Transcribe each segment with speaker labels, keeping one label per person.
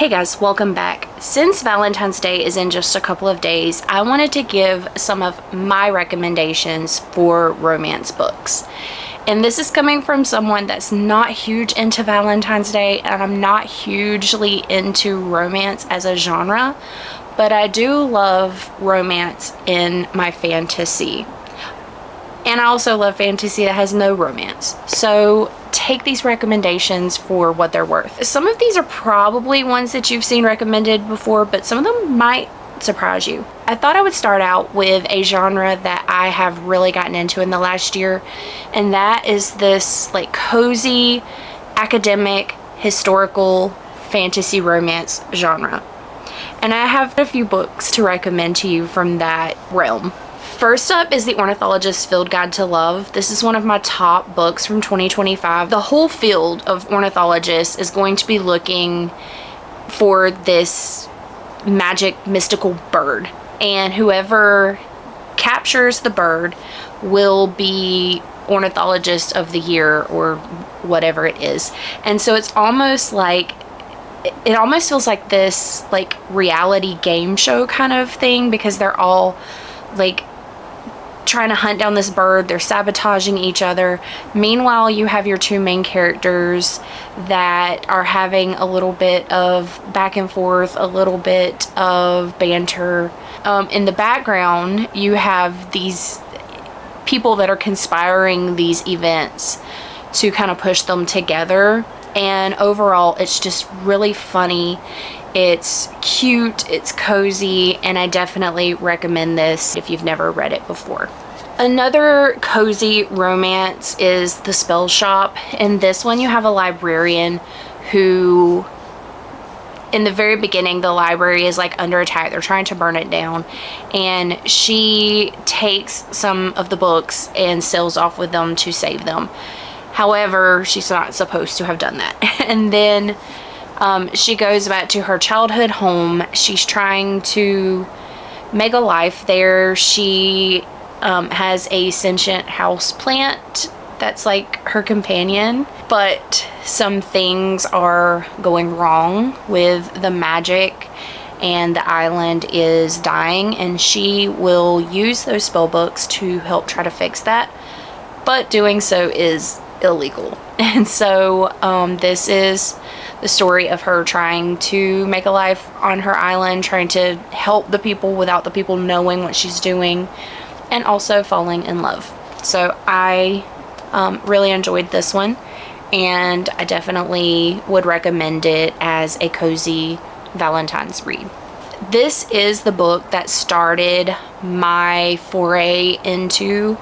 Speaker 1: Hey guys, welcome back. Since Valentine's Day is in just a couple of days, I wanted to give some of my recommendations for romance books. And this is coming from someone that's not huge into Valentine's Day, and I'm not hugely into romance as a genre, but I do love romance in my fantasy. And I also love fantasy that has no romance. So take these recommendations for what they're worth. Some of these are probably ones that you've seen recommended before, but some of them might surprise you. I thought I would start out with a genre that I have really gotten into in the last year, and that is this like cozy, academic, historical fantasy romance genre. And I have a few books to recommend to you from that realm. First up is The Ornithologist's Field Guide to Love. This is one of my top books from 2025. The whole field of ornithologists is going to be looking for this magic, mystical bird. And whoever captures the bird will be Ornithologist of the Year or whatever it is. And so it's almost like, it almost feels like this like reality game show kind of thing, because they're all like trying to hunt down this bird. They're sabotaging each other. Meanwhile, you have your two main characters that are having a little bit of back and forth, a little bit of banter. In the background, you have these people that are conspiring these events to kind of push them together. And overall, it's just really funny. It's cute, it's cozy, and I definitely recommend this if you've never read it before. Another cozy romance is The Spell Shop. In this one, you have a librarian who, in the very beginning, the library is like under attack. They're trying to burn it down, and she takes some of the books and sails off with them to save them. However, she's not supposed to have done that. And then she goes back to her childhood home. She's trying to make a life there. She has a sentient house plant that's like her companion, but some things are going wrong with the magic, and the island is dying, and she will use those spell books to help try to fix that, but doing so is illegal. And so this is the story of her trying to make a life on her island, trying to help the people without the people knowing what she's doing, and also falling in love. So I really enjoyed this one, and I definitely would recommend it as a cozy Valentine's read. This is the book that started my foray into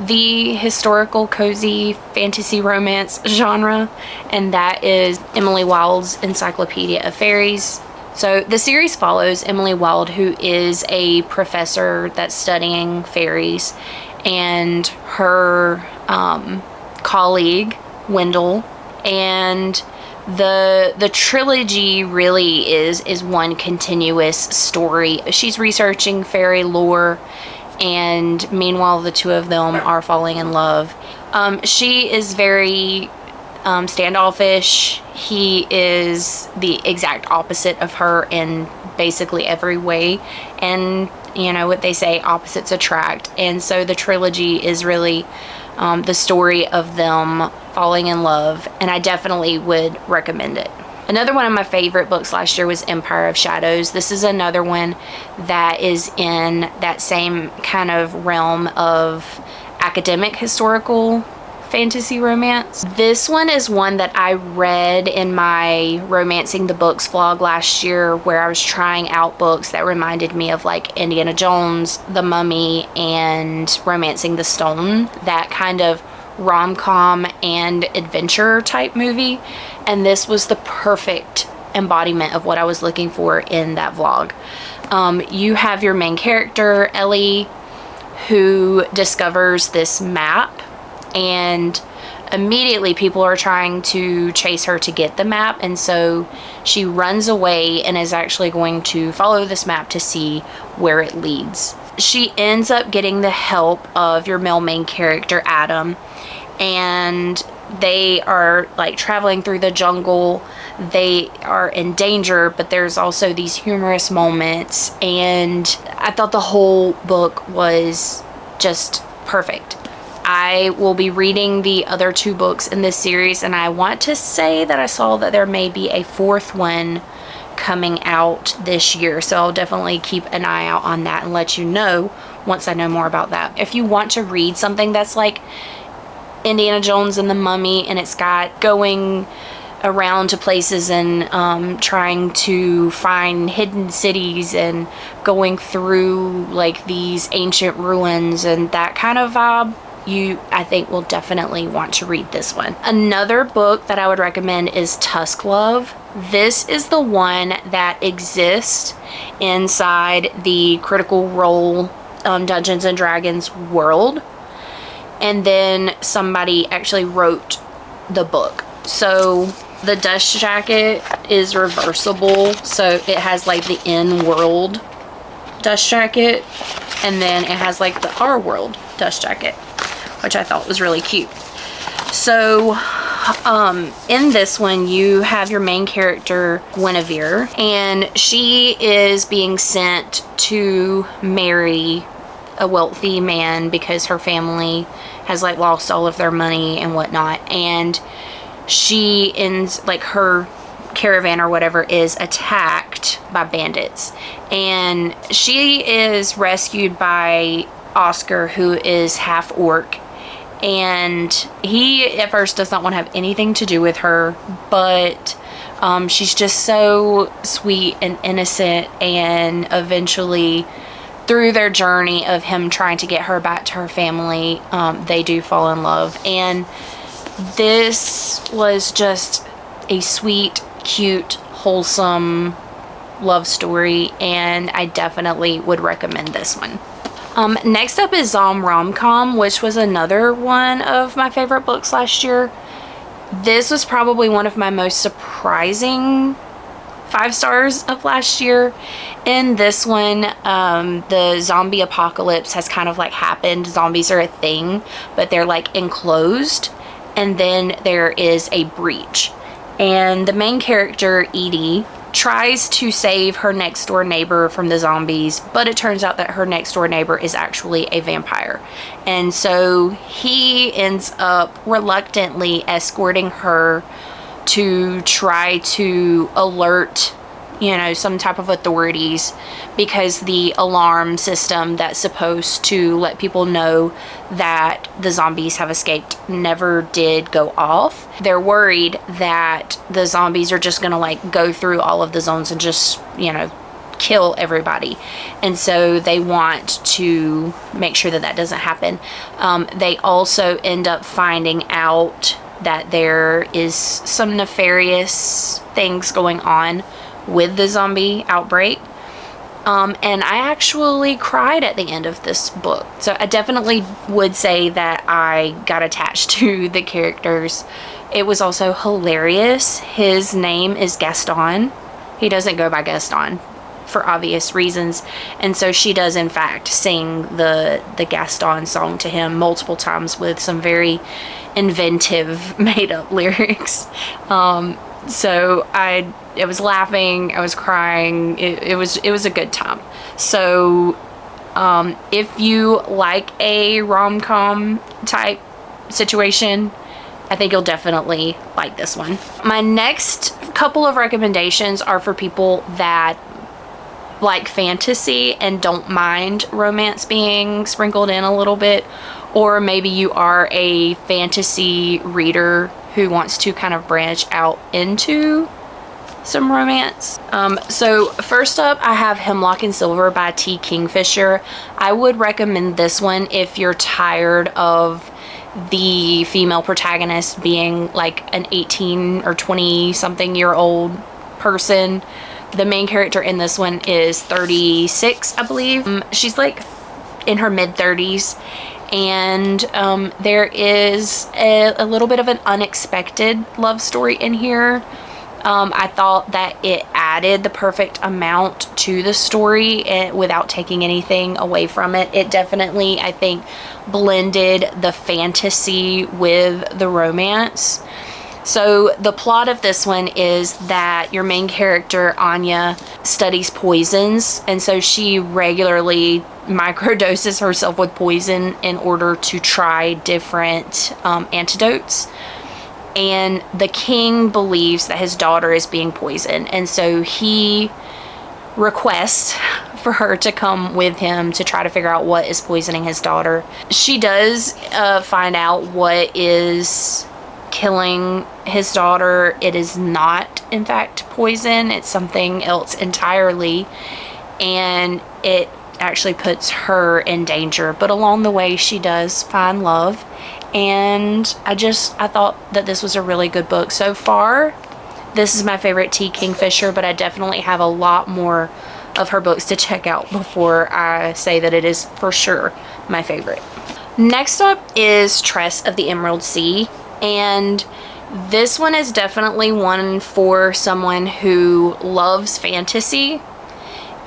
Speaker 1: the historical cozy fantasy romance genre, and that is Emily Wilde's Encyclopedia of Fairies. So the series follows Emily Wilde, who is a professor that's studying fairies, and her colleague Wendell, and the trilogy really is one continuous story. She's researching fairy lore, and meanwhile the two of them are falling in love. She is very standoffish. He is the exact opposite of her in basically every way, and you know what they say, opposites attract. And so the trilogy is really the story of them falling in love, and I definitely would recommend it. Another one of my favorite books last year was Empire of Shadows. This is another one that is in that same kind of realm of academic historical fantasy romance. This one is one that I read in my Romancing the Books vlog last year, where I was trying out books that reminded me of like Indiana Jones, The Mummy, and Romancing the Stone, that kind of rom-com and adventure type movie, and this was the perfect embodiment of what I was looking for in that vlog. You have your main character Ellie, who discovers this map, and immediately people are trying to chase her to get the map, and so she runs away and is actually going to follow this map to see where it leads. She ends up getting the help of your male main character Adam, and they are like traveling through the jungle. they are in danger, but there's also these humorous moments, and I thought the whole book was just perfect. I will be reading the other 2 books in this series, and I want to say that I saw that there may be a 4th one coming out this year, so I'll definitely keep an eye out on that and let you know once I know more about that. If you want to read something that's like Indiana Jones and the Mummy, and it's got going around to places and trying to find hidden cities and going through like these ancient ruins and that kind of vibe, you, I think, will definitely want to read this one. Another book that I would recommend is Tusk Love. This is the one that exists inside the Critical Role Dungeons and Dragons world, and then somebody actually wrote the book. So the dust jacket is reversible, so it has like the in-world dust jacket, and then it has like the our-world dust jacket, which I thought was really cute. So in this one, you have your main character, Guinevere, and she is being sent to marry a wealthy man because her family has like lost all of their money and whatnot, and she ends, like, her caravan or whatever is attacked by bandits, and she is rescued by Oscar, who is half orc, and he at first does not want to have anything to do with her, but she's just so sweet and innocent, and eventually through their journey of him trying to get her back to her family, they do fall in love. And this was just a sweet, cute, wholesome love story, and I definitely would recommend this one. Next up is Rom-Com, which was another one of my favorite books last year. This was probably one of my most surprising 5 stars of last year. In this one, the zombie apocalypse has kind of like happened. Zombies are a thing, but they're like enclosed, and then there is a breach, and the main character, Edie, tries to save her next door neighbor from the zombies, but it turns out that her next door neighbor is actually a vampire, and so he ends up reluctantly escorting her to try to alert, you know, some type of authorities, because the alarm system that's supposed to let people know that the zombies have escaped never did go off. They're worried that the zombies are just gonna like go through all of the zones and just, you know, kill everybody, and so they want to make sure that that doesn't happen. They also end up finding out that there is some nefarious things going on with the zombie outbreak, and I actually cried at the end of this book, so I definitely would say that I got attached to the characters. It was also hilarious. His name is Gaston. He doesn't go by Gaston for obvious reasons, and so she does in fact sing the Gaston song to him multiple times with some very inventive made-up lyrics. So I was laughing, I was crying, it was a good time. So if you like a rom-com type situation, I think you'll definitely like this one. My next couple of recommendations are for people that like fantasy and don't mind romance being sprinkled in a little bit, or maybe you are a fantasy reader who wants to kind of branch out into some romance. So first up, I have Hemlock and Silver by T. Kingfisher. I would recommend this one if you're tired of the female protagonist being like an 18 or 20 something year old person. The main character in this one is 36, I believe. She's like in her mid-30s, and there is a little bit of an unexpected love story in here. I thought that it added the perfect amount to the story without taking anything away from it. It definitely, I think, blended the fantasy with the romance. So the plot of this one is that your main character, Anya, studies poisons, and so she regularly microdoses herself with poison in order to try different antidotes. And the king believes that his daughter is being poisoned, and so he requests for her to come with him to try to figure out what is poisoning his daughter. She does find out what is killing his daughter. It is not, in fact, poison. It's something else entirely, and it actually puts her in danger. But along the way, she does find love, and I thought that this was a really good book. So far, this is my favorite T. Kingfisher, but I definitely have a lot more of her books to check out before I say that it is for sure my favorite. Next up is Tress of the Emerald Sea, and this one is definitely one for someone who loves fantasy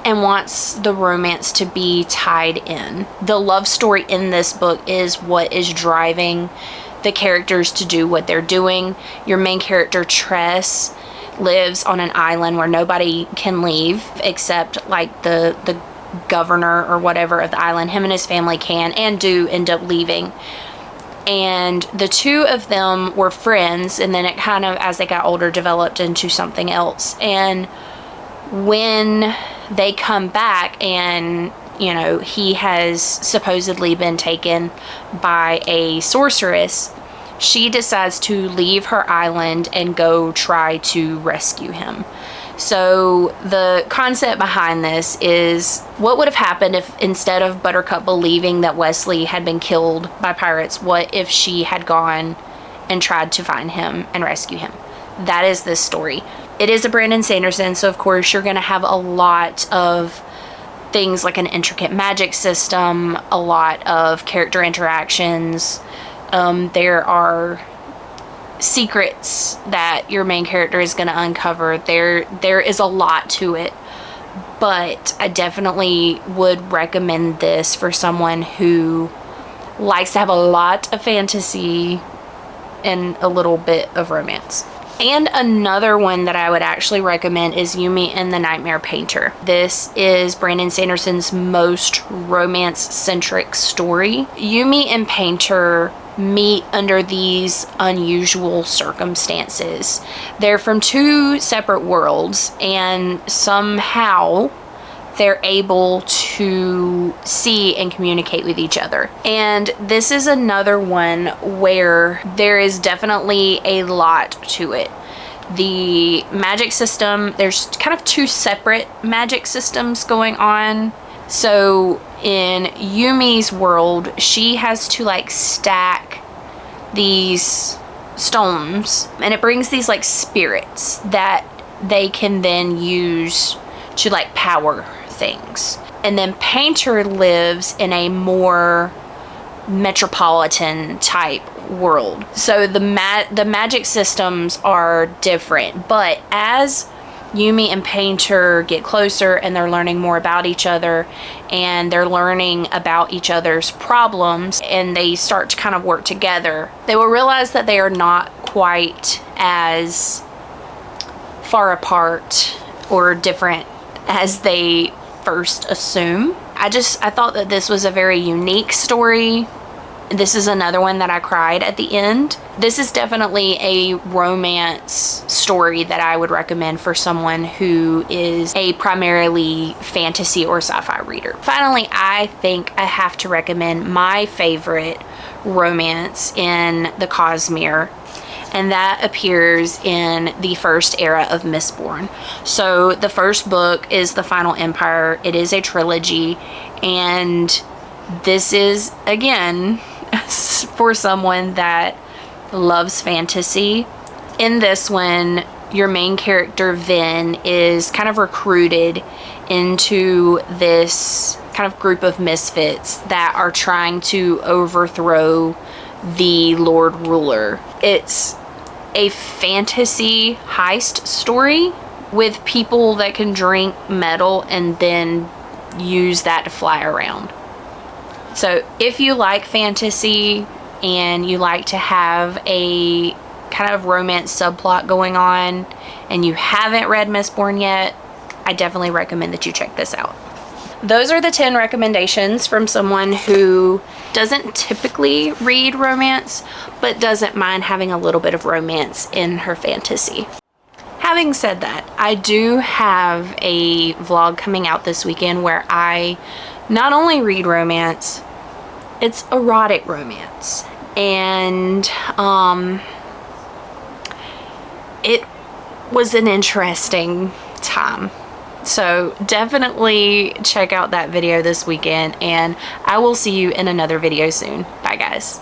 Speaker 1: and wants the romance to be tied in. The love story in this book is what is driving the characters to do what they're doing. Your main character, Tress, lives on an island where nobody can leave except like the governor or whatever of the island. Him and his family can and do end up leaving. And the two of them were friends, and then it kind of, as they got older, developed into something else. And when they come back and, you know, he has supposedly been taken by a sorceress, she decides to leave her island and go try to rescue him. So the concept behind this is, what would have happened if instead of Buttercup believing that Wesley had been killed by pirates, what if she had gone and tried to find him and rescue him? That is this story. It is a Brandon Sanderson, so of course you're going to have a lot of things like an intricate magic system, a lot of character interactions. There are secrets that your main character is going to uncover. There is a lot to it, but I definitely would recommend this for someone who likes to have a lot of fantasy and a little bit of romance. And another one that I would actually recommend is Yumi and the Nightmare Painter. This is Brandon Sanderson's most romance-centric story. Yumi and Painter meet under these unusual circumstances. They're from two separate worlds, and somehow they're able to see and communicate with each other. And this is another one where there is definitely a lot to it. The magic system, there's kind of two separate magic systems going on. So in Yumi's world, she has to like stack these stones, and it brings these like spirits that they can then use to like power things. And then Painter lives in a more metropolitan type world. So the magic systems are different, but as Yumi and Painter get closer and they're learning more about each other and they're learning about each other's problems and they start to kind of work together, they will realize that they are not quite as far apart or different as they first assume. I thought that this was a very unique story. This is another one that I cried at the end. This is definitely a romance story that I would recommend for someone who is a primarily fantasy or sci-fi reader. Finally, I think I have to recommend my favorite romance in the Cosmere, and that appears in the first era of Mistborn. So the first book is The Final Empire. It is a trilogy, and this is, again, for someone that loves fantasy. In this one, your main character, Vin, is kind of recruited into this kind of group of misfits that are trying to overthrow the Lord Ruler. It's a fantasy heist story with people that can drink metal and then use that to fly around. So if you like fantasy and you like to have a kind of romance subplot going on and you haven't read Mistborn yet, I definitely recommend that you check this out. Those are the 10 recommendations from someone who doesn't typically read romance, but doesn't mind having a little bit of romance in her fantasy. Having said that, I do have a vlog coming out this weekend where I not only read romance, it's erotic romance. And it was an interesting time. So definitely check out that video this weekend, and I will see you in another video soon. Bye guys.